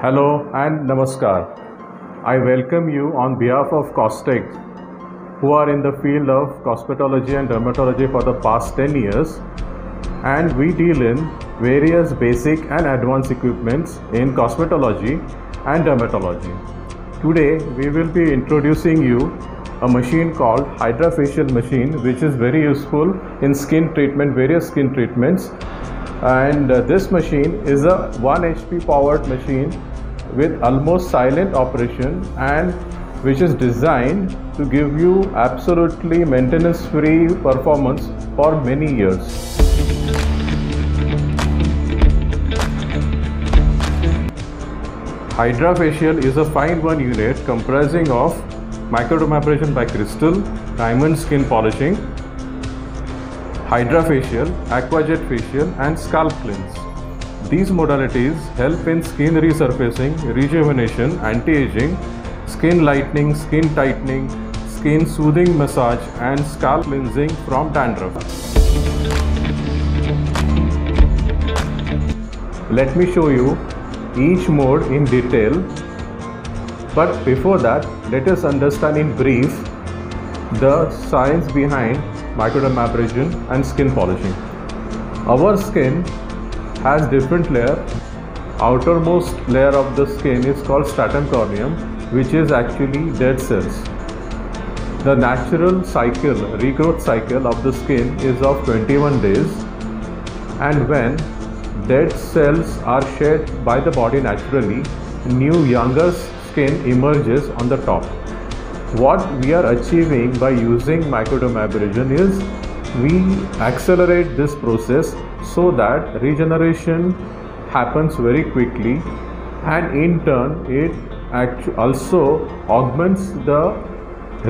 Hello and Namaskar. I welcome you on behalf of Costec, who are in the field of cosmetology and dermatology for the past 10 years, and we deal in various basic and advanced equipments in cosmetology and dermatology. Today we will be introducing you a machine called HydraFacial machine, which is very useful in skin treatment, various skin treatments. And this machine is a 1 HP powered machine with almost silent operation, and which is designed to give you absolutely maintenance free performance for many years. HydraFacial is a 5-in-1 unit comprising of microdermabrasion by crystal, diamond skin polishing, HydraFacial, Aquajet facial and scalp cleanse. These modalities help in skin resurfacing, rejuvenation, anti-aging, skin lightening, skin tightening, skin soothing massage and scalp cleansing from dandruff. Let me show you each mode in detail, but before that let us understand in brief the science behind microdermabrasion and skin polishing. Our skin has different layers. Outermost layer of the skin is called stratum corneum, which is actually dead cells. The natural cycle, regrowth cycle of the skin is of 21 days, and when dead cells are shed by the body naturally, new younger skin emerges on the top. What we are achieving by using microdermabrasion is we accelerate this process so that regeneration happens very quickly, and in turn it also augments the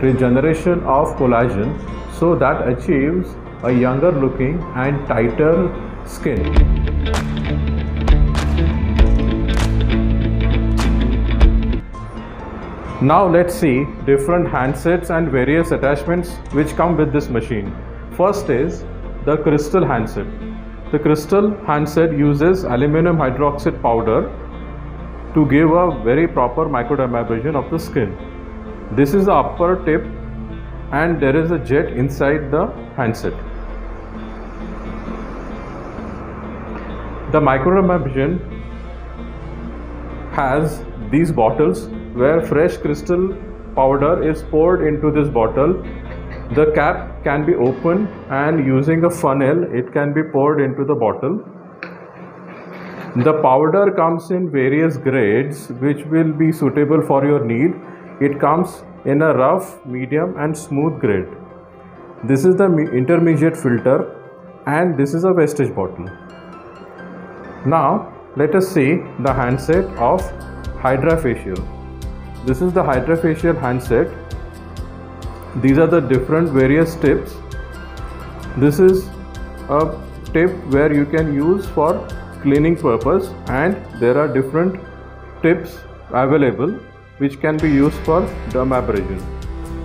regeneration of collagen, so that achieves a younger looking and tighter skin. Now let's see different handsets and various attachments which come with this machine. First is the crystal handset. The crystal handset uses aluminum hydroxide powder to give a very proper microdermabrasion of the skin. This is the upper tip, and there is a jet inside the handset. The microdermabrasion has these bottles where fresh crystal powder is poured into this bottle. The cap can be opened, and using a funnel it can be poured into the bottle. The powder comes in various grades which will be suitable for your need. It comes in a rough, medium and smooth grade. This is the intermediate filter, and this is a wastage bottle. Now let us see the handset of HydraFacial. This is the HydraFacial handset. These are the different various tips. This is a tip where you can use for cleaning purpose, and there are different tips available which can be used for dermabrasion,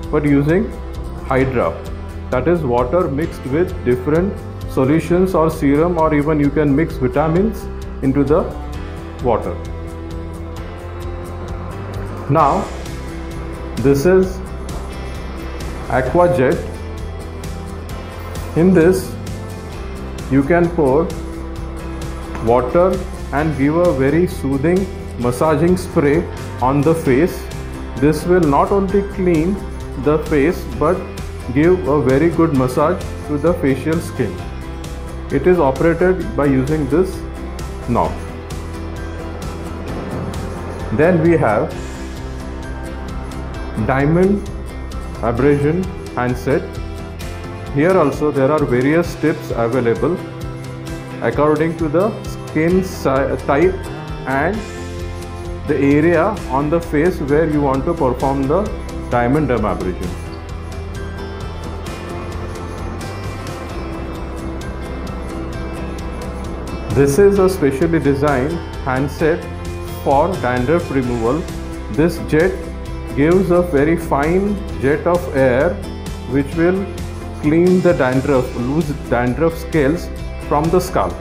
but using Hydra, that is water mixed with different solutions or serum, or even you can mix vitamins into the water. Now this is Aquajet. In this you can pour water and give a very soothing massaging spray on the face. This will not only clean the face but give a very good massage to the facial skin. It is operated by using this knob. Then we have diamond abrasion handset. Here also there are various tips available according to the skin type and the area on the face where you want to perform the diamond dermabrasion. This is a specially designed handset for dandruff removal. This jet gives a very fine jet of air which will clean the dandruff, loose dandruff scales from the scalp.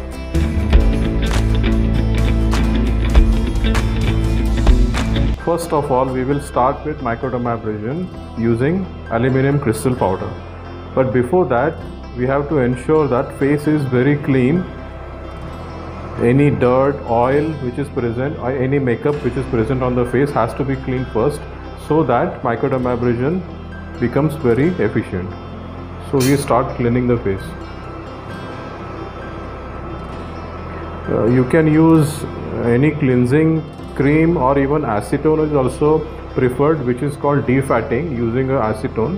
first of all, we will start with microdermabrasion using aluminum crystal powder. But before that, we have to ensure that face is very clean. Any dirt, oil which is present, or any makeup which is present on the face has to be cleaned first, so that microdermabrasion becomes very efficient. So we start cleaning the face. You can use any cleansing cream, or even acetone is also preferred, which is called defatting using acetone.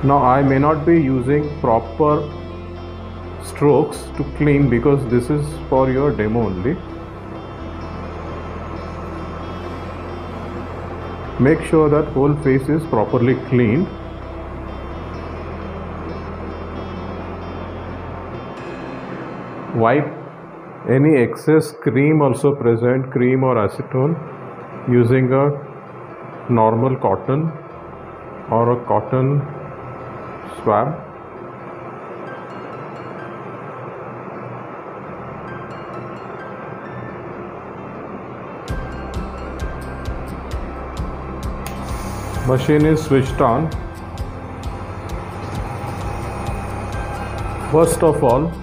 Now I may not be using proper strokes to clean because this is for your demo only. Make sure that whole face is properly cleaned. Wipe any excess cream also present, cream or acetone, using a normal cotton or a cotton swab. Machine is switched on. First of all,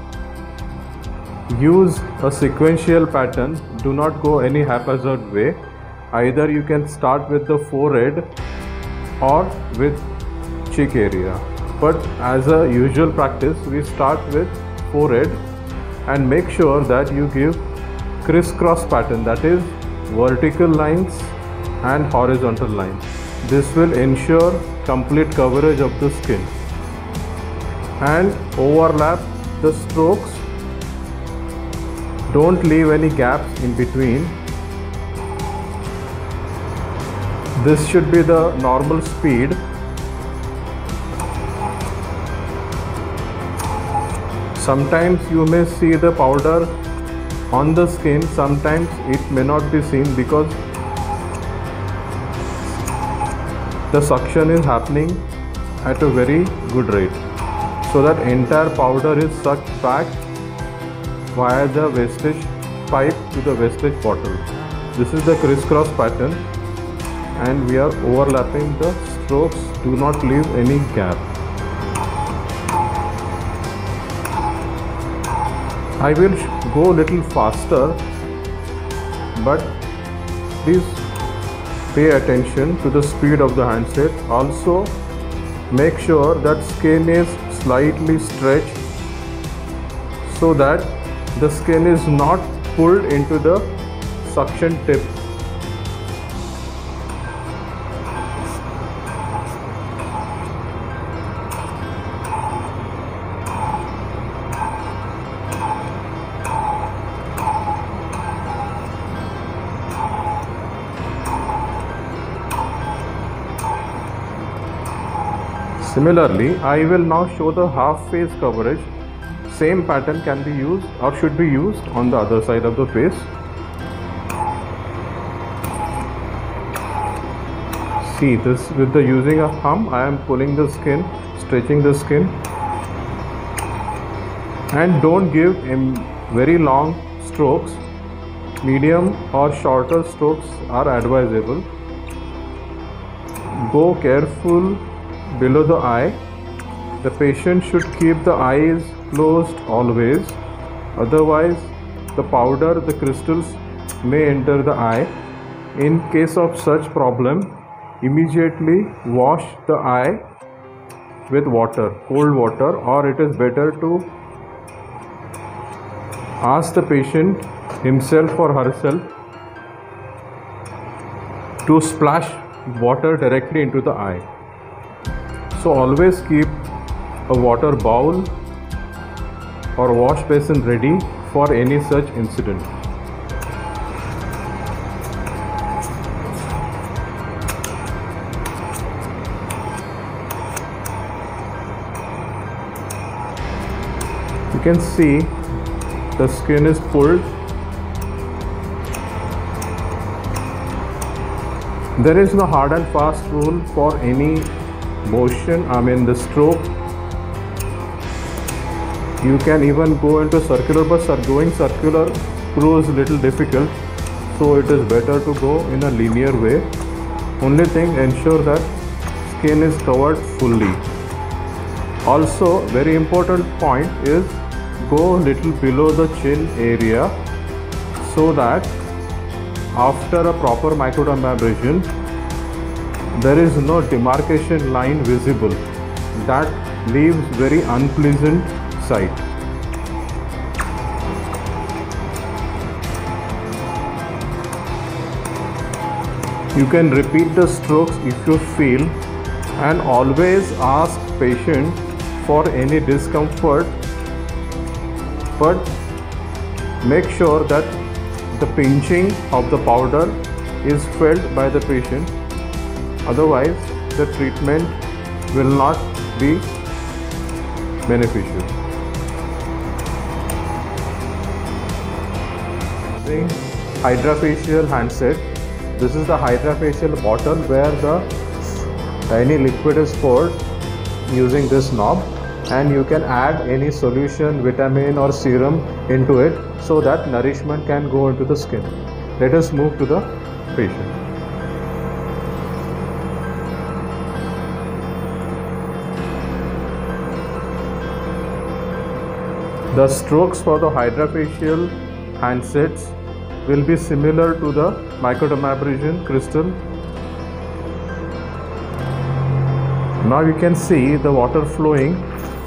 use a sequential pattern. Do not go any haphazard way. Either you can start with the forehead or with cheek area, but as a usual practice, we start with forehead and make sure that you give crisscross pattern, that is vertical lines and horizontal lines. This will ensure complete coverage of the skin, and overlap the strokes. Don't leave any gaps in between. This should be the normal speed. Sometimes you may see the powder on the skin, sometimes it may not be seen because the suction is happening at a very good rate, so that entire powder is sucked back via the wastage pipe to the wastage bottle. This is the crisscross pattern, and we are overlapping the strokes. Do not leave any gap. I will go a little faster, but please pay attention to the speed of the handset. Also, make sure that skin is slightly stretched so that the skin is not pulled into the suction tip. Similarly, I will now show the half face coverage. Same pattern can be used or should be used on the other side of the face. See this, with the using a thumb, I am pulling the skin, stretching the skin, and don't give very long strokes. Medium or shorter strokes are advisable. Go careful below the eye. The patient should keep the eyes closed always, otherwise the powder, the crystals may enter the eye. In case of such problem, immediately wash the eye with water, cold water, or it is better to ask the patient himself or herself to splash water directly into the eye. So always keep a water bowl or wash basin ready for any such incident. You can see the skin is pulled. There is no hard and fast rule for any motion, the stroke. You can even go into circular, but going circular proves little difficult, so it is better to go in a linear way. Only thing, ensure that skin is covered fully. Also, very important point is go little below the chin area, so that after a proper microdermabrasion there is no demarcation line visible. That leaves very unpleasant sight. You can repeat the strokes if you feel, and always ask patient for any discomfort, but make sure that the pinching of the powder is felt by the patient, otherwise the treatment will not be beneficial. Hydrafacial handset. This is the hydrafacial bottle where the any liquid is poured using this knob, and you can add any solution, vitamin or serum into it, so that nourishment can go into the skin. Let us move to the patient. The strokes for the hydrafacial handsets will be similar to the microdermabrasion crystal. Now you can see the water flowing.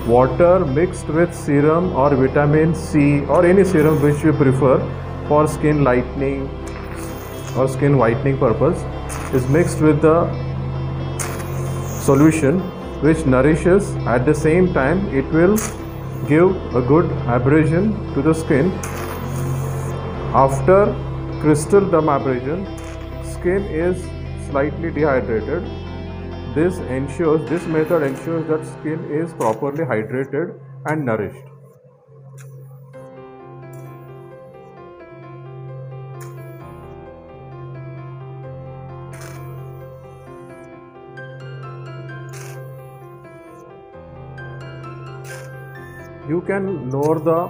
Water mixed with serum or vitamin C or any serum which you prefer for skin lightening or skin whitening purpose is mixed with the solution, which nourishes. At the same time, it will give a good abrasion to the skin. After crystal dermabrasion, skin is slightly dehydrated. This method ensures that skin is properly hydrated and nourished. You can lower the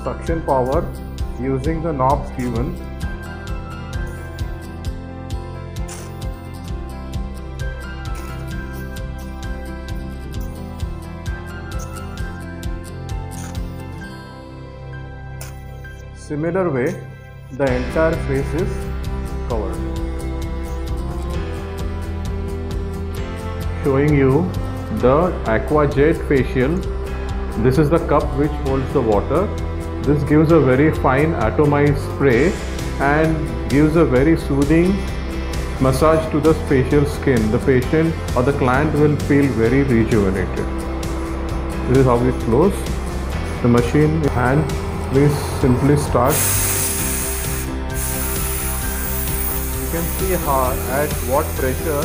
suction power using the knobs given. Similar way, the entire face is covered. Showing you the AquaJet facial. This is the cup which holds the water. This gives a very fine atomized spray and gives a very soothing massage to the facial skin. The patient or the client will feel very rejuvenated. This is how it flows. The machine hand, please simply start. You can see how at what pressure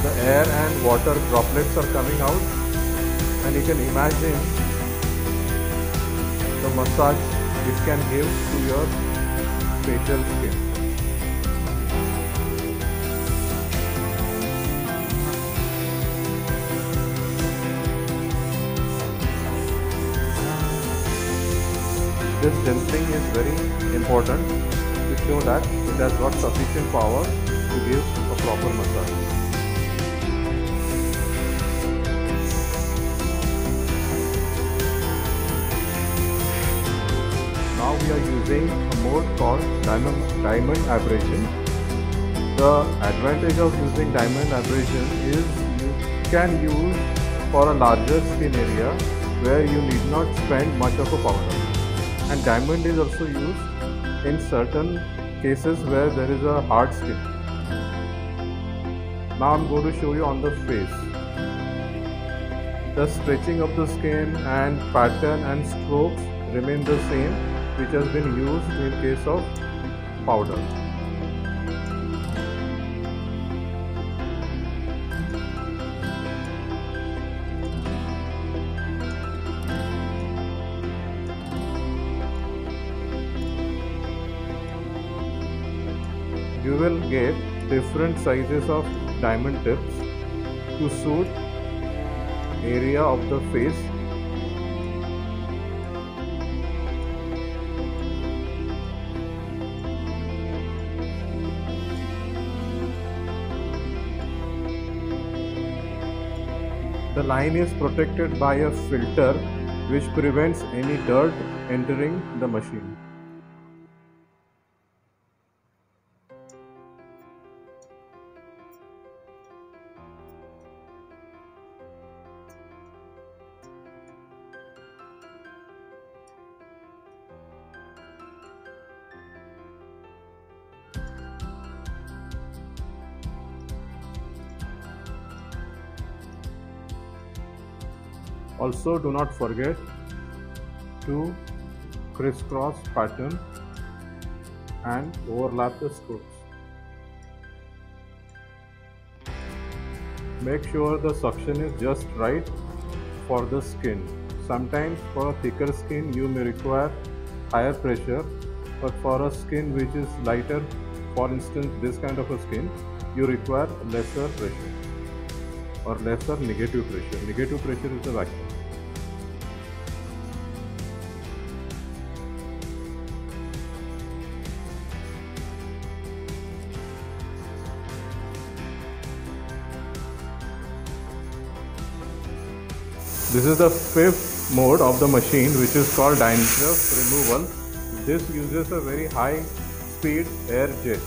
the air and water droplets are coming out, and you can imagine the massage it can give to your facial skin. This gentling is very important to show that it has got sufficient power to give a proper massage. Now we are using a mode called diamond abrasion. The advantage of using diamond abrasion is you can use for a larger skin area where you need not spend much of a powder. And diamond is also used in certain cases where there is a hard skin. Now I am going to show you on the face. The stretching of the skin and pattern and strokes remain the same, which has been used in case of powder. You will get different sizes of diamond tips to suit area of the face. The line is protected by a filter which prevents any dirt entering the machine. Also, do not forget to crisscross pattern and overlap the screws. Make sure the suction is just right for the skin. Sometimes for a thicker skin you may require higher pressure, but for a skin which is lighter, for instance this kind of a skin, you require lesser pressure or lesser negative pressure. Negative pressure is the vacuum. This is the fifth mode of the machine, which is called dandruff removal. This uses a very high speed air jet,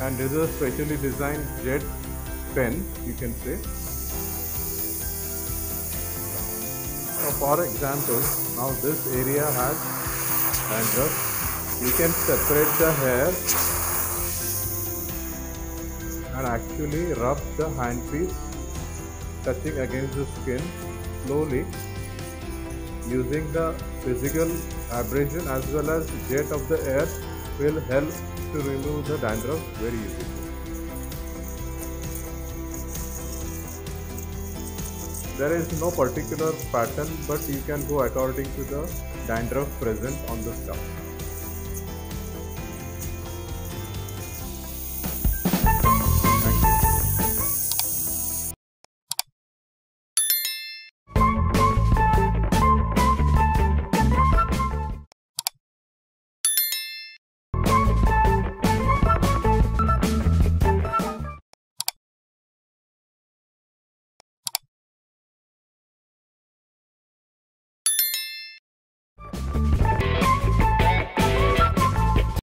and this is a specially designed jet pen, you can say. So for example, now this area has dandruff. You can separate the hair and actually rub the handpiece touching against the skin slowly. Using the physical abrasion as well as jet of the air will help to remove the dandruff very easily. There is no particular pattern, but you can go according to the dandruff present on the scalp.